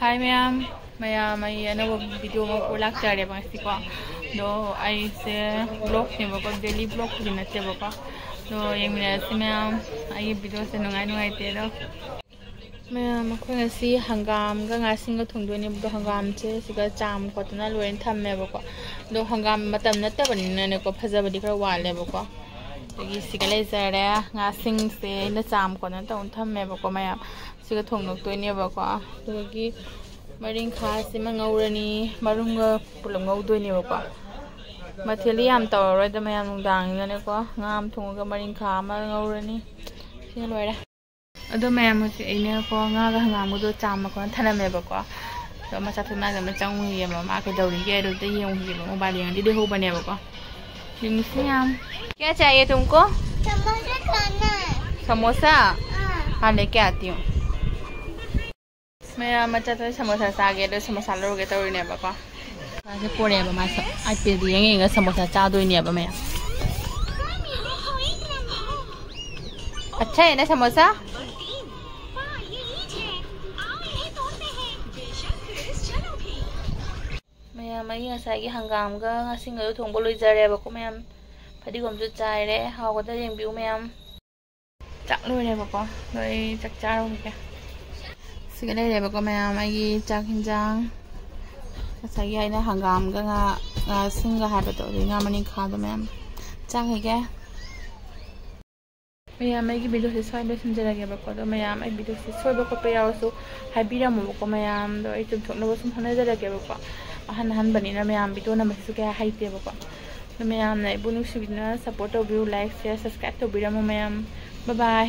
Hi ma'am ma'am अनब video में लाचारे को दो ऐसे ब्लॉग नेबको डेली ब्लॉग की नतेबको दो येंगमिनसे मैम आई वीडियो से नुंगाइते दो मैम अखोंगसी हंगाम गासिंग थोंदोनेबो हंगाम से सिगा चाम खोतना लोइन थम्मेबको दो हंगाम मतम नतबनिनेको फजबदि खरा वालेबको दगी सिगा लेजरे गासिंग से इन चाम खोना तौन थम्मेबको मैम सिगा थोंनोक्तोइनेबको दगी मरिंग खासी मंगौरनी मरुंगा पुलम ngौदोइनेबको मथेली याम तौरद मैम नुंदांगनेको ngam थोंगा मरिंग खा मा ngौरनी सिगा लोइरा अदो मैम से इनेको ngaga hangam do cham ko thanamebako तो मचा थुना जम चंग ये मा के दौरी के दो ते ये ही लो मोबाइल ये दे हो बने बको लिंसियाम क्या चाहिए तुमको समोसा खाना समोसा हाँ लेके आती हूँ मैं मचा तो समोसा सागे दो समोसा लोगे तो ने बको ऐसे पोरे बा मा आई पे दिएंगे समोसा चा दो ने बा मैं अच्छा है ना समोसा मैम असाई हंगाम थोंब लोजरेबको मैम फदीगोम चाइरे हावगद येंबिउ मैम चाक लोरेबको नई चाक चारोगे सिगा लेरेबको मैम आई चाक हिंजांग असाई आइना हंगाम सिंगा हाबतो रिंगा मनी खादो मैम चाक हेगे मैम आई वीडियो से स्वाइबे सुनजरगेबको दो मैम आई वीडियो से सोइबो खोपे यावसु हाइबिरामबको मैम दो आई चुमथोकनबो सुम हनजरगेबको अहन हनबनिना मैम वीडियो नमस्ते क्या हाइतेबको मैम ना इबु नुसिबिना सपोर्ट तौबिउ लाइक शेयर सब्सक्राइब तौबिरामो मैम बाय बाय।